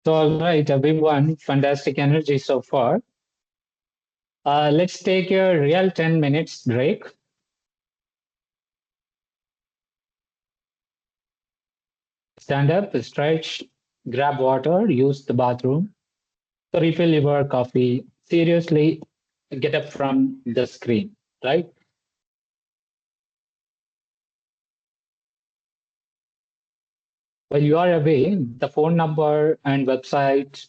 So, all right, everyone, fantastic energy so far. Let's take a real 10 minutes break. Stand up, stretch, grab water, use the bathroom, so refill your coffee. Seriously, get up from the screen, right? While you are away, the phone number and website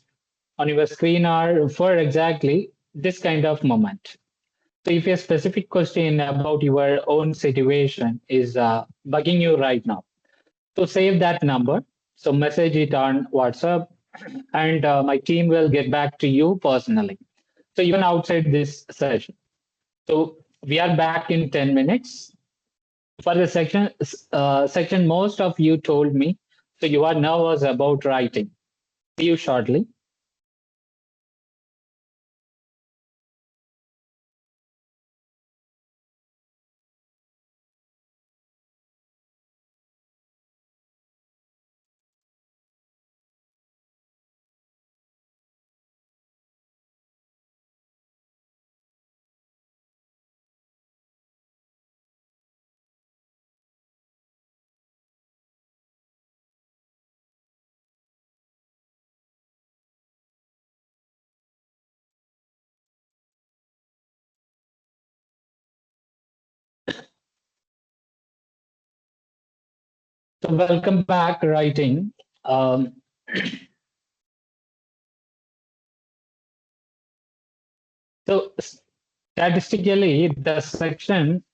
on your screen are for exactly this kind of moment. So if a specific question about your own situation is bugging you right now, so save that number. So message it on WhatsApp, and my team will get back to you personally. So even outside this session. So we are back in 10 minutes. For the section most of you told me, so you are nervous about writing. See you shortly. So welcome back, writing. Um, so statistically, the section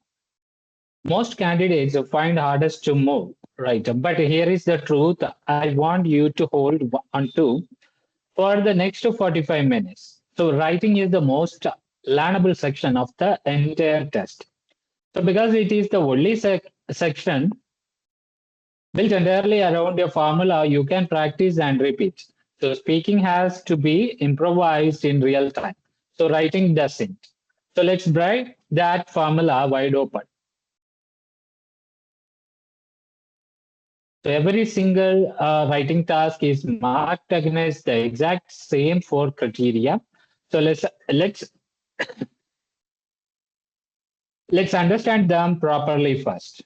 most candidates find hardest to move, right? But here is the truth I want you to hold on to for the next 45 minutes. So writing is the most learnable section of the entire test. So because it is the only section built entirely around a formula you can practice and repeat. So speaking has to be improvised in real time. So writing doesn't. So let's break that formula wide open. So every single writing task is marked against the exact same four criteria. So let's understand them properly first.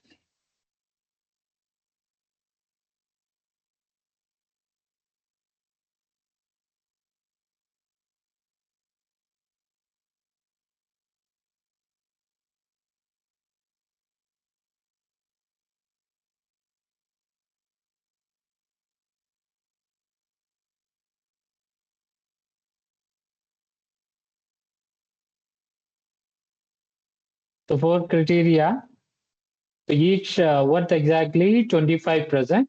So four criteria, so each worth exactly 25%.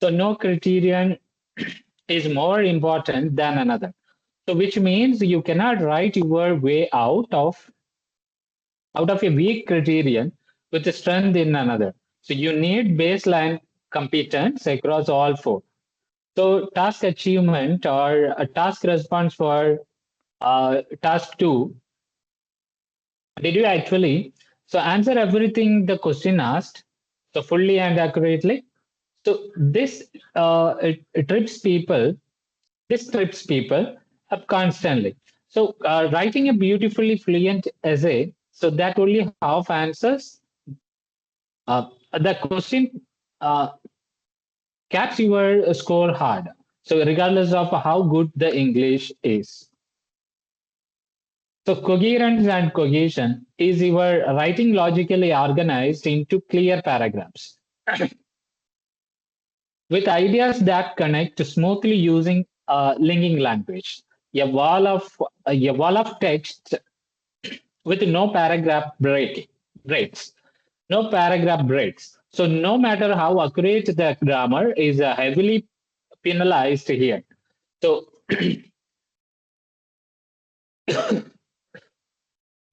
So no criterion is more important than another. So which means you cannot write your way out of a weak criterion with a strength in another. So you need baseline competence across all four. So task achievement or a task response for task two, did you actually so answer everything the question asked so fully and accurately? So it trips people. This trips people up constantly. So writing a beautifully fluent essay, so that only half answers the question uh, caps your score hard. So regardless of how good the English is. So coherence and cohesion is your writing logically organized into clear paragraphs with ideas that connect smoothly using linking language. A wall of text with no paragraph breaks. No paragraph breaks. So no matter how accurate the grammar is heavily penalized here. So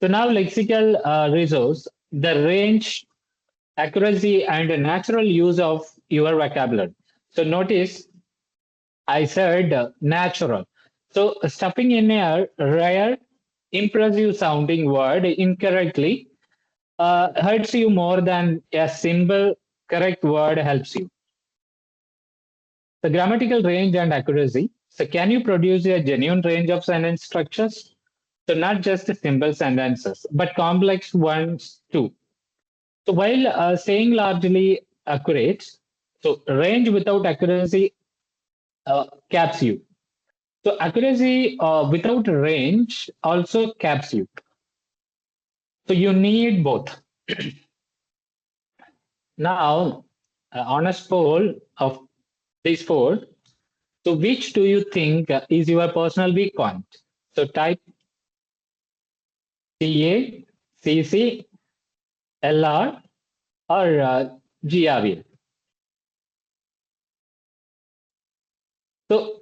so now lexical resource, the range, accuracy, and natural use of your vocabulary. So notice I said natural. So stuffing in a rare impressive sounding word incorrectly hurts you more than a simple correct word helps you. The grammatical range and accuracy. So, can you produce a genuine range of sentence structures? So, not just simple sentences, but complex ones too. So, while staying largely accurate, so range without accuracy caps you. So, accuracy without range also caps you. So, you need both. Now, honest poll of these four. So, which do you think is your personal weak point? So, type CA, CC, LR, or GRE. So,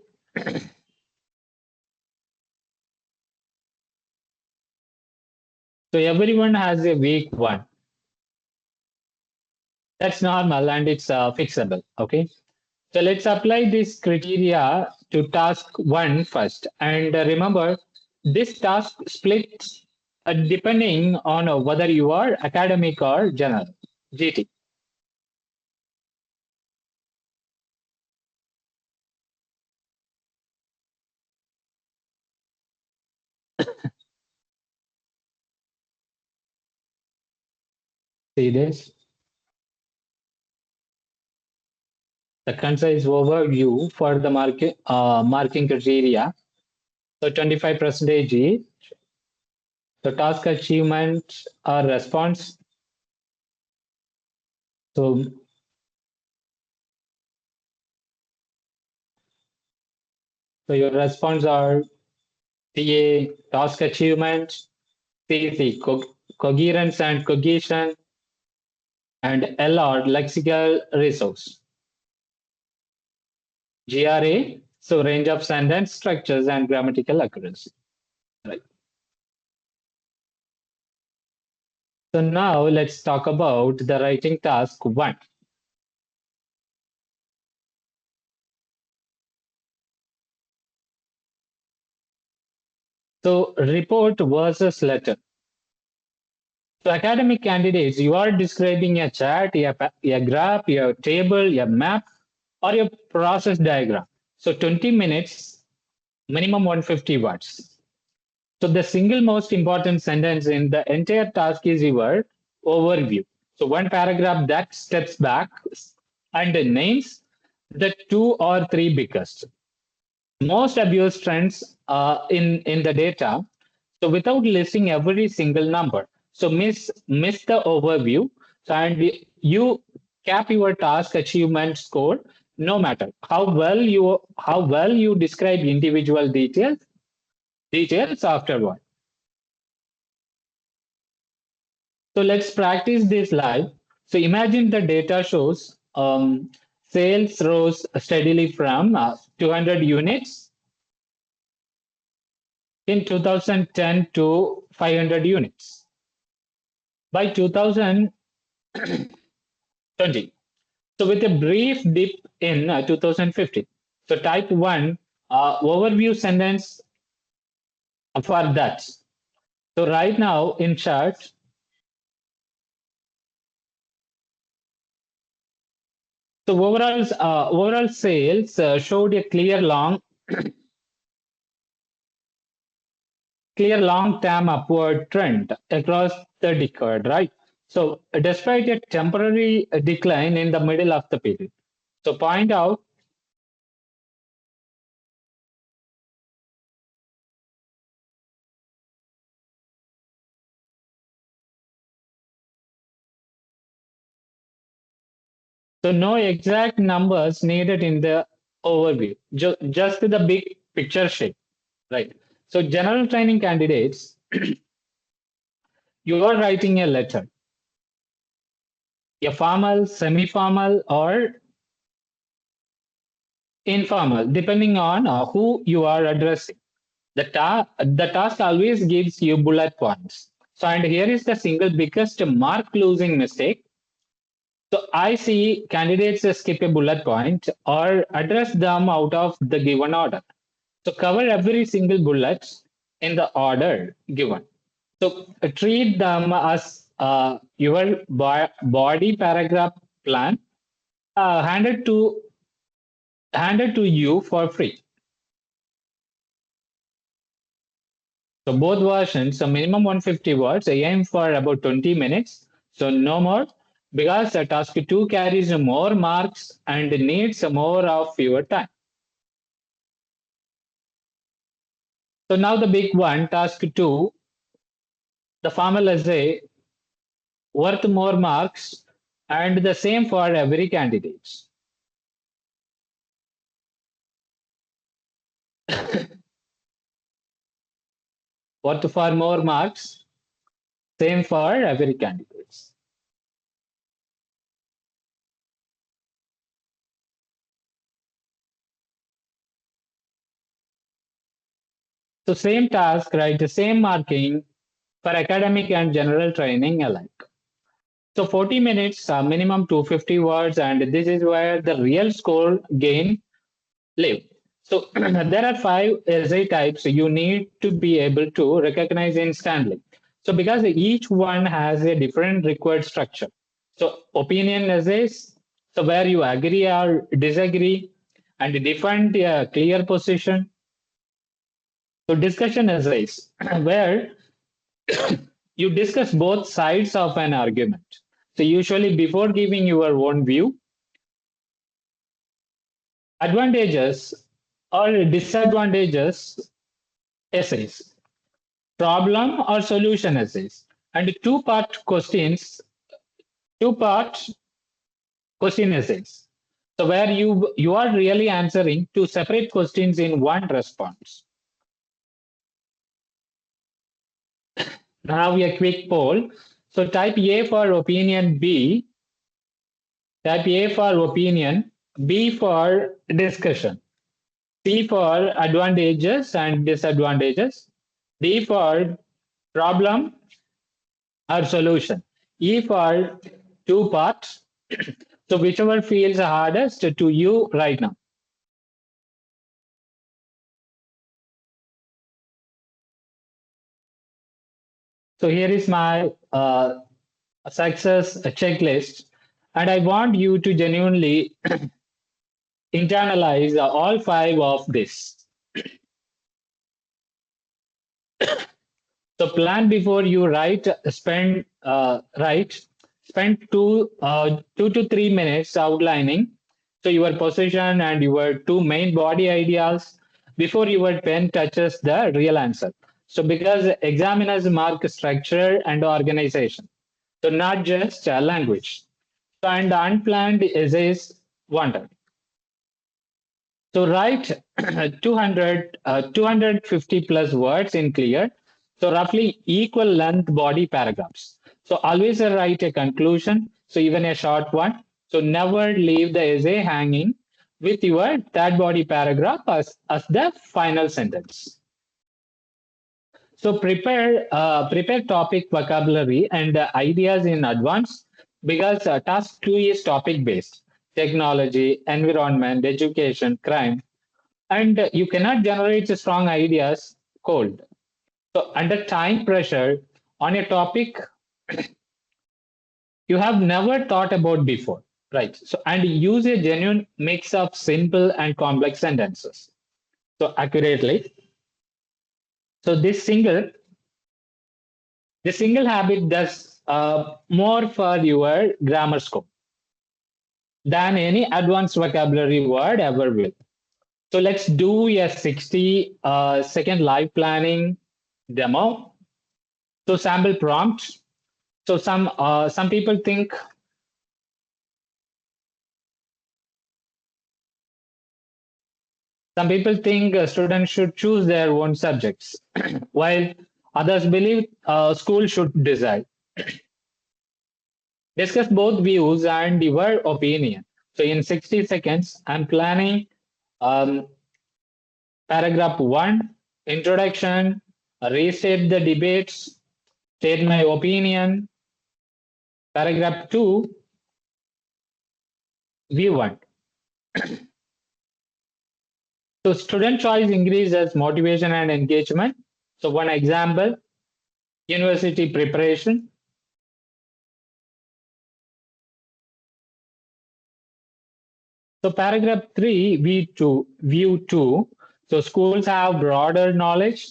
so everyone has a weak one. That's normal and it's fixable. Okay. So let's apply this criteria to task one first. And remember, this task splits depending on whether you are academic or general, GT. See this? The concise overview for the marking criteria. So 25 percentage each. So task achievement or response. So, so your response are TA, task achievement, CC, coherence and cohesion, and LR, lexical resource. GRA, so range of sentence structures and grammatical accuracy. Right. So now let's talk about the writing task one. So report versus letter. So academic candidates, you are describing a chart, a graph, a table, a map, or a process diagram. So 20 minutes, minimum 150 words. So the single most important sentence in the entire task is your overview. So one paragraph that steps back and names the two or three biggest, most abused trends in the data. So without listing every single number, so miss the overview. So and you cap your task achievement score no matter how well you describe individual details afterward. So let's practice this live. So imagine the data shows sales rose steadily from 200 units in 2010 to 500 units by 2020. So with a brief dip in 2015. So type 1 overview sentence for that. So right now in chart, so overall sales showed a clear long-term upward trend across the decade, right? So despite a temporary decline in the middle of the period. So point out, so no exact numbers needed in the overview, just the big picture shape, right? So general training candidates, you are writing a letter, a formal, semi-formal, or informal, depending on who you are addressing. The task always gives you bullet points. So, and here is the single biggest mark losing mistake. So, I see candidates skip a bullet point or address them out of the given order. So, cover every single bullet in the order given. So treat them as your body paragraph plan handed to you for free. So both versions, so minimum 150 words, aim for about 20 minutes. So no more, because task 2 carries more marks and needs more of your time. So now the big one, task 2, the formal essay worth more marks and the same for every candidate. Worth for more marks, same for every candidate. So same task, right? The same marking for academic and general training alike. So 40 minutes, minimum 250 words, and this is where the real score gain live. So there are 5 essay types you need to be able to recognize instantly. So because each one has a different required structure. So opinion essays, so where you agree or disagree and defend a clear position. So discussion essays, where you discuss both sides of an argument. So usually before giving your own view, advantages or disadvantages essays, problem or solution essays, and two-part question essays. So where you are really answering two separate questions in one response. Now a quick poll. So type A for opinion B, type A for opinion, B for discussion, C for advantages and disadvantages, D for problem or solution, E for two parts. So whichever feels hardest to you right now. So here is my success checklist, and I want you to genuinely internalize all 5 of this. So plan before you write. Spend 2 to 3 minutes outlining so your position and your 2 main body ideas before your pen touches the real answer. So because examiners mark structure and organization, so not just language. So and unplanned essays wanted. So write 250 plus words in clear, so roughly equal length body paragraphs. So always write a conclusion, so even a short one. So never leave the essay hanging with your third body paragraph as the final sentence. So prepare topic vocabulary and ideas in advance, because task 2 is topic based: technology, environment, education, crime, and you cannot generate strong ideas cold. So under time pressure on a topic you have never thought about before, right? So and use a genuine mix of simple and complex sentences. So accurately. So this single habit does more for your grammar scope than any advanced vocabulary word ever will. So let's do a 60 second live planning demo. So sample prompt. So some people think students should choose their own subjects, while others believe school should decide. Discuss both views and your opinion. So in 60 seconds, I'm planning um, paragraph 1, introduction, restate the debates, state my opinion. Paragraph 2, view 1. So student choice increases motivation and engagement. So one example, university preparation. So paragraph 3, view 2. So schools have broader knowledge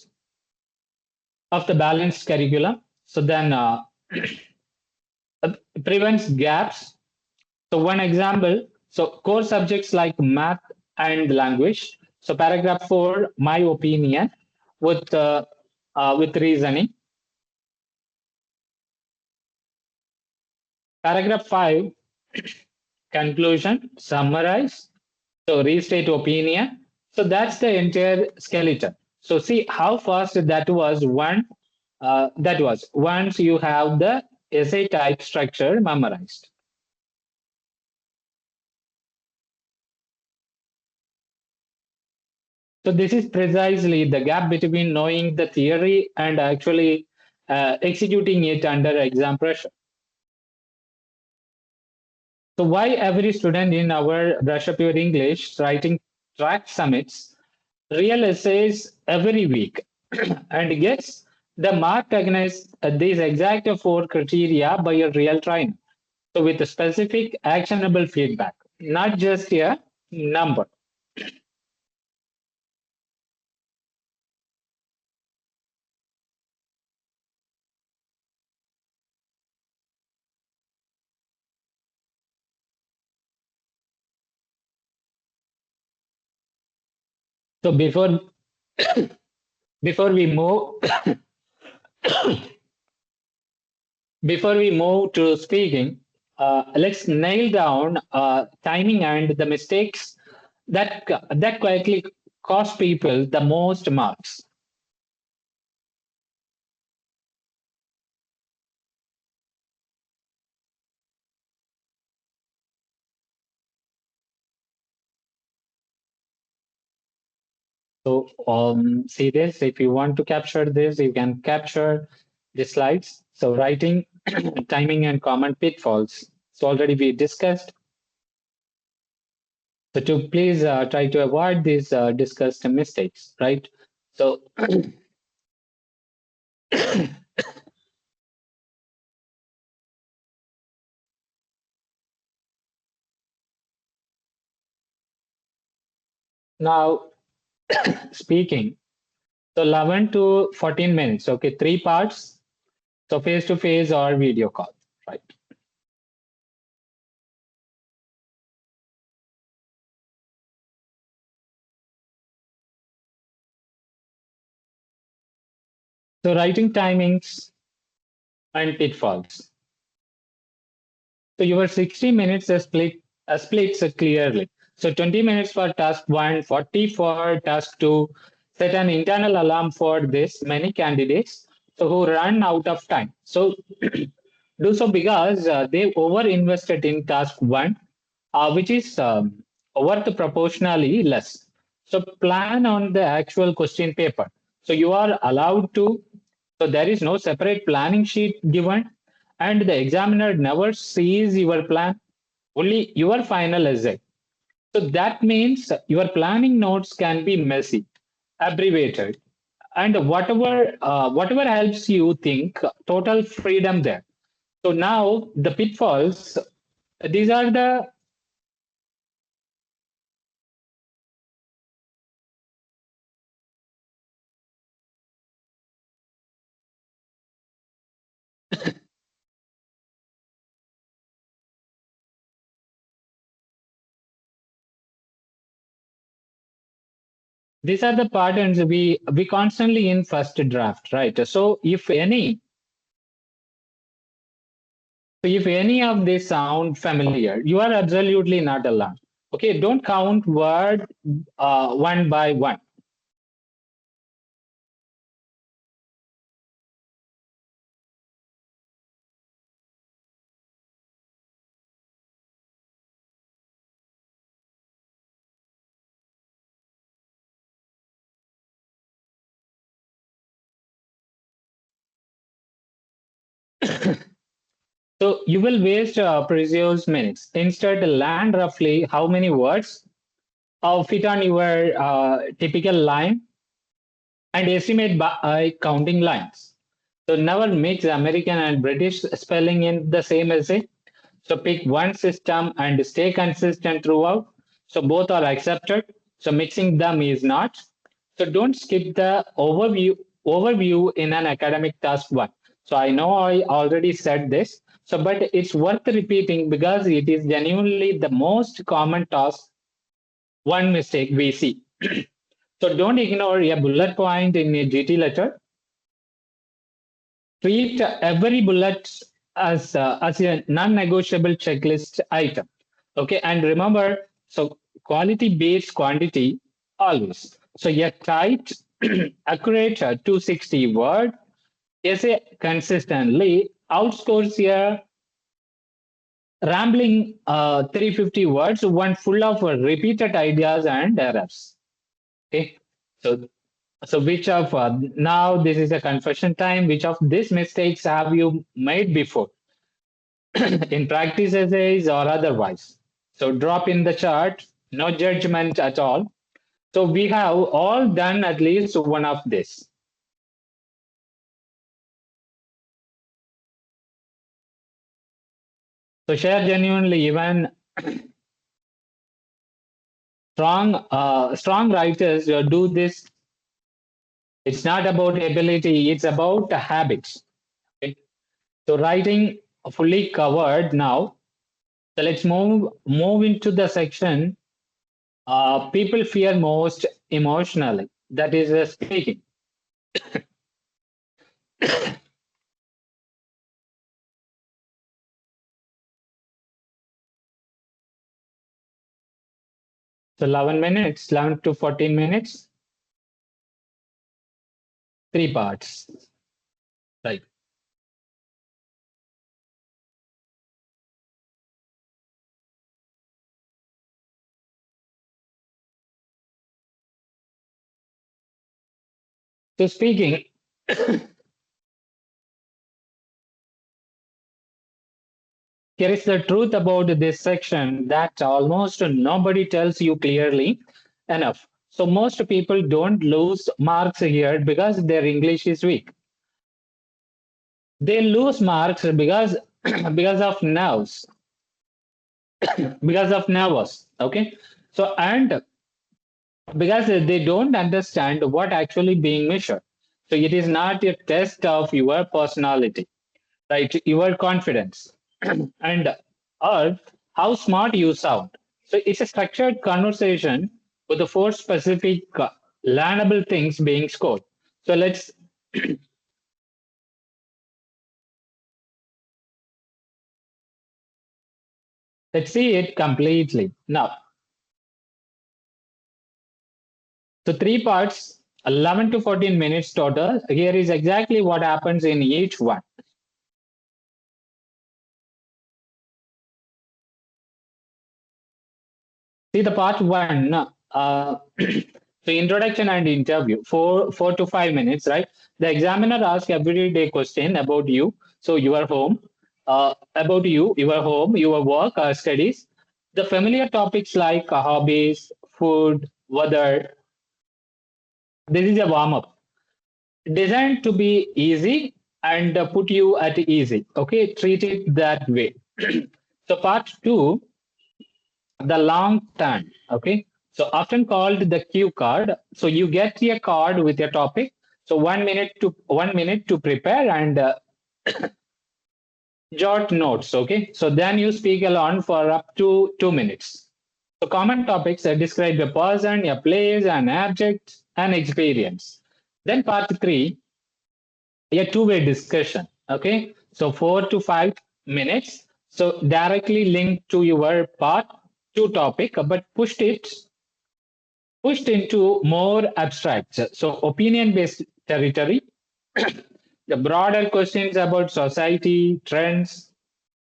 of the balanced curriculum. So then prevents gaps. So one example, so core subjects like math and language. So paragraph 4, my opinion with reasoning. Paragraph 5, conclusion, summarize. So restate opinion. So that's the entire skeleton. So see how fast that was. That was once you have the essay type structure memorized. So this is precisely the gap between knowing the theory and actually executing it under exam pressure. So why every student in our Brush Up Your English writing track summits real essays every week and gets the mark against these exact 4 criteria by a real trainer. So with a specific actionable feedback, not just a number. So before we move before we move to speaking, let's nail down timing and the mistakes that quietly cost people the most marks. So see this, if you want to capture this, you can capture the slides. So writing, timing and common pitfalls. So already we discussed. So to please try to avoid these discussed mistakes, right? So now speaking, so 11 to 14 minutes, okay, 3 parts. So face to face or video call, right? So writing timings and pitfalls. So your 60 minutes splits clearly. So 20 minutes for task one, 40 for task two. Set an internal alarm for this many candidates so who run out of time. So do so because they over invested in task one, which is worth proportionally less. So plan on the actual question paper. So you are allowed to. So there is no separate planning sheet given, and the examiner never sees your plan, only your final essay. So that means your planning notes can be messy, abbreviated, and whatever helps you think, total freedom there. So now the pitfalls. These are the patterns we constantly in first draft, right? So if any of these sound familiar, you are absolutely not alone. Okay, don't count word one by one. So you will waste precious minutes. Instead, learn roughly how many words fit on your typical line. and estimate by counting lines. So never mix American and British spelling in the same essay. So pick one system and stay consistent throughout. So both are accepted. So mixing them is not. So don't skip the overview in an academic task one. So I know I already said this. So but it's worth repeating because it is genuinely the most common task one mistake we see. So don't ignore a bullet point in a GT letter. Treat every bullet as a non-negotiable checklist item. Okay, and remember, so quality beats quantity always. So a tight, accurate 260 word essay consistently outscores a rambling 350 words, one full of repeated ideas and errors. Okay, so which of now this is a confession time. Which of these mistakes have you made before in practice essays or otherwise? So drop in the chart. No judgment at all. So we have all done at least one of this. So share genuinely. Even strong writers do this. It's not about ability. It's about habits. Okay? So writing fully covered now. So let's move into the section people fear most emotionally. That is speaking. So 11 minutes, 11 to 14 minutes, three parts. Right. So speaking, here is the truth about this section that almost nobody tells you clearly enough. So most people don't lose marks here because their English is weak. They lose marks because because of nerves, because of nervous. Okay. So and because they don't understand what actually being measured. So it is not a test of your personality, right? Your confidence and or how smart you sound. So it's a structured conversation with the four specific learnable things being scored. So let's see it completely now. So three parts, 11 to 14 minutes total. Here is exactly what happens in each one. See the part one, so introduction and interview, 4 to 5 minutes, right? The examiner asks everyday question about you, so your home, about you, your home, your work, studies, the familiar topics like hobbies, food, weather. This is a warm up, designed to be easy and put you at easy. Okay, treat it that way. So part two, the long turn. Okay, so often called the cue card. So you get a card with a topic. So 1 minute to prepare and jot notes. Okay, so then you speak alone for up to 2 minutes. So common topics describe a person, a place, an object, an experience. Then part three, a two-way discussion. Okay, so 4 to 5 minutes. So directly linked to your part two topic, but pushed into more abstract. So opinion-based territory, the broader questions about society, trends,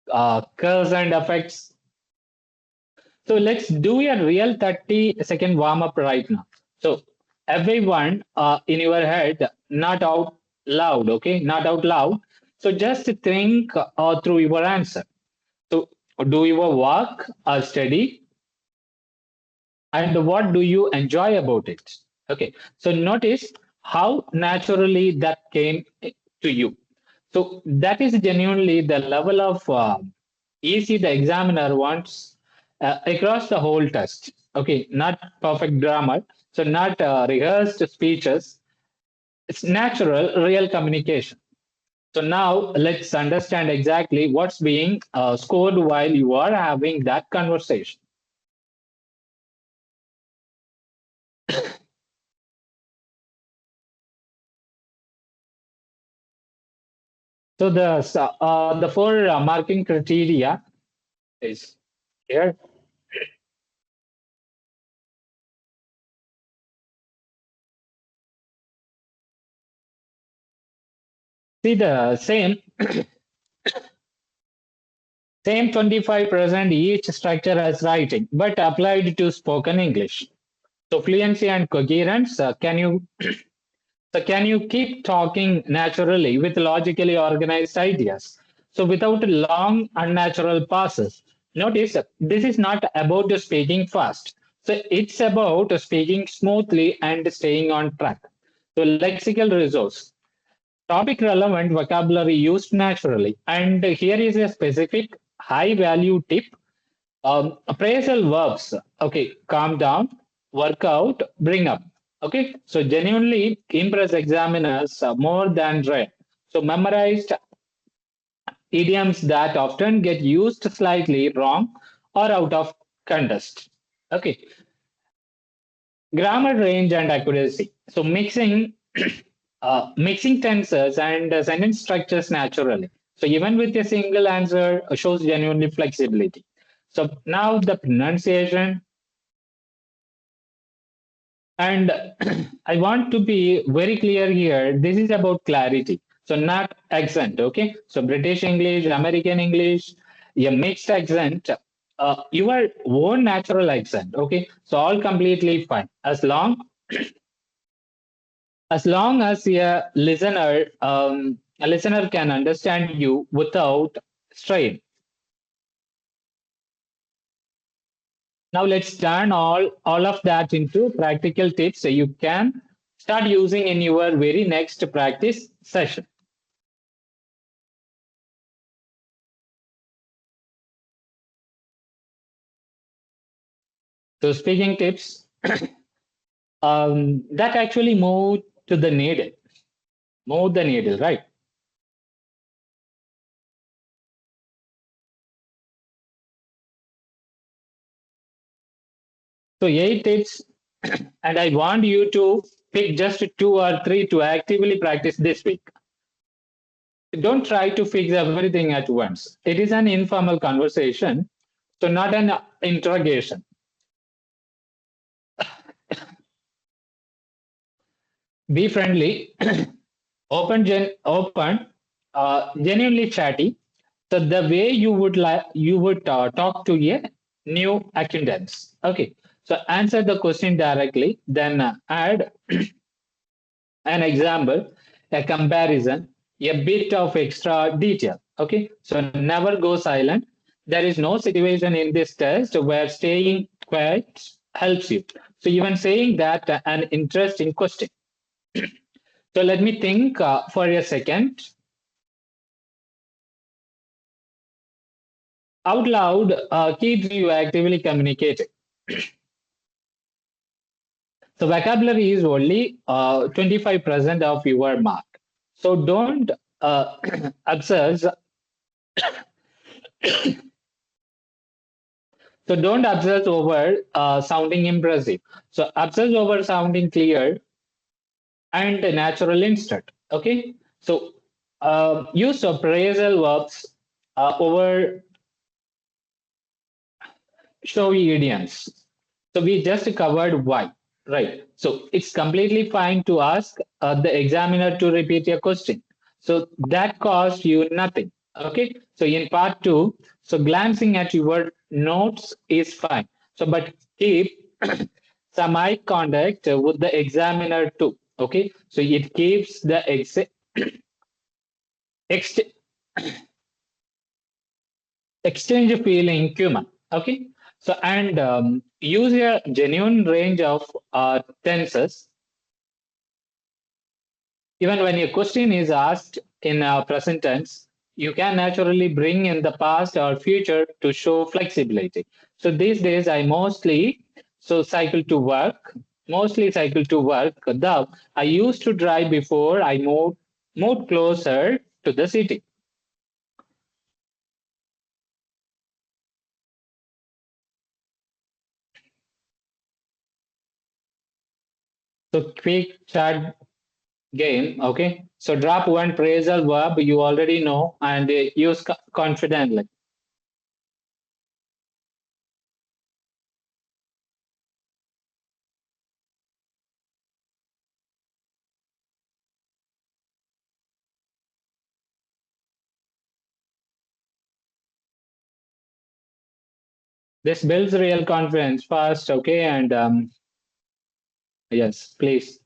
cause and effects. So let's do a real 30-second warm-up right now. So everyone in your head, not out loud, okay? Not out loud. So just think through your answer. So do your work or study, and what do you enjoy about it? Okay, so notice how naturally that came to you. So that is genuinely the level of easy the examiner wants across the whole test. Okay, not perfect grammar, so not rehearsed speeches. It's natural, real communication. So now let's understand exactly what's being scored while you are having that conversation. So the four marking criteria is here. See the same 25% each structure as writing, but applied to spoken English. So fluency and coherence. Can you keep talking naturally with logically organized ideas? So without long unnatural pauses. Notice this is not about speaking fast. So it's about speaking smoothly and staying on track. So lexical resource. Topic relevant vocabulary used naturally. And here is a specific high value tip. Appraisal verbs. Okay, calm down, work out, bring up. Okay, so genuinely impress examiners more than read. So memorized idioms that often get used slightly wrong or out of context. Okay, grammar range and accuracy. So mixing tenses and sentence structures naturally. So even with a single answer shows genuinely flexibility. So now the pronunciation. And I want to be very clear here. This is about clarity. So not accent. Okay. So British English, American English, a mixed accent, your own natural accent. Okay. So all completely fine. As long as a listener can understand you without strain. Now let's turn all of that into practical tips so you can start using in your very next practice session. So speaking tips that actually move the needle, right? So 8 tips, and I want you to pick just 2 or 3 to actively practice this week. Don't try to fix everything at once. It is an informal conversation, so not an interrogation. Be friendly, genuinely chatty. So the way you would talk to a new acquaintance. Okay. So answer the question directly, then add an example, a comparison, a bit of extra detail. Okay. So never go silent. There is no situation in this test where staying quiet helps you. So even saying that an interesting question. So let me think for a second. Out loud keeps you actively communicating. So vocabulary is only 25% of your mark. So don't obsess. So don't obsess over sounding impressive. So obsess over sounding clear and natural instant. Okay. So use appraisal verbs over showy idioms. So we just covered why, right? So it's completely fine to ask the examiner to repeat your question. So that costs you nothing. Okay. So in part two, so glancing at your notes is fine. So but keep some eye contact with the examiner too. Okay. So it keeps the ex- exchange feeling human. Okay. So and use a genuine range of tenses. Even when a question is asked in a present tense, you can naturally bring in the past or future to show flexibility. So these days, I mostly cycle to work, mostly cycle to work. Though I used to drive before I moved closer to the city. So quick chat game, okay? So drop one phrasal verb you already know and use confidently. This builds real confidence fast, okay? And yes, please.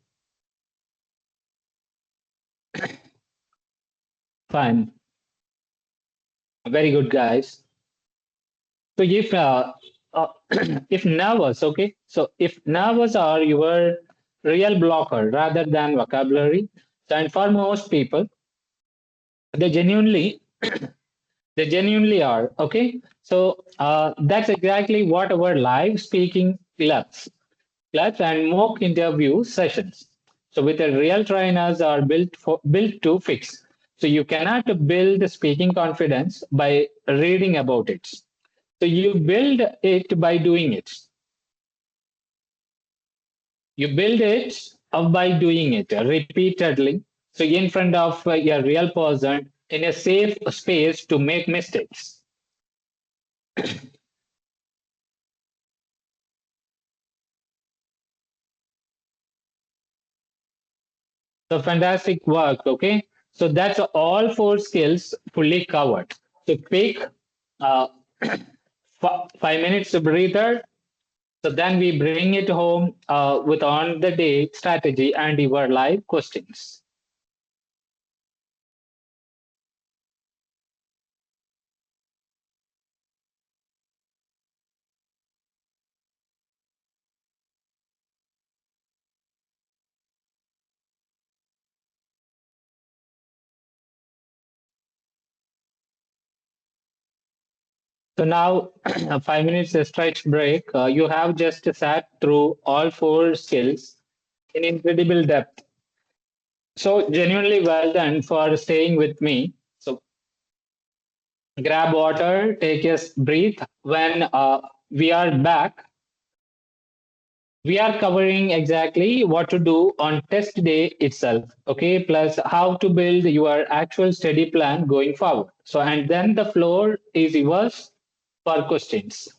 Fine. Very good, guys. So if nervous, okay? So if nervous are your real blocker rather than vocabulary, so and for most people, they genuinely they genuinely are, okay? So that's exactly what our live speaking clubs and mock interview sessions. So with a real trainers are built to fix. So you cannot build speaking confidence by reading about it. So you build it by doing it. You build it up by doing it repeatedly. So in front of a real person in a safe space to make mistakes. So fantastic work. Okay. So that's all four skills fully covered. So pick uh, 5 minutes to breather. So then we bring it home with on the day strategy and your live questions. So now 5 minutes stretch break. You have just sat through all four skills in incredible depth. So genuinely well done for staying with me. So grab water, take a breath. When we are back, we are covering exactly what to do on test day itself. Okay, plus how to build your actual study plan going forward. So and then the floor is yours for questions.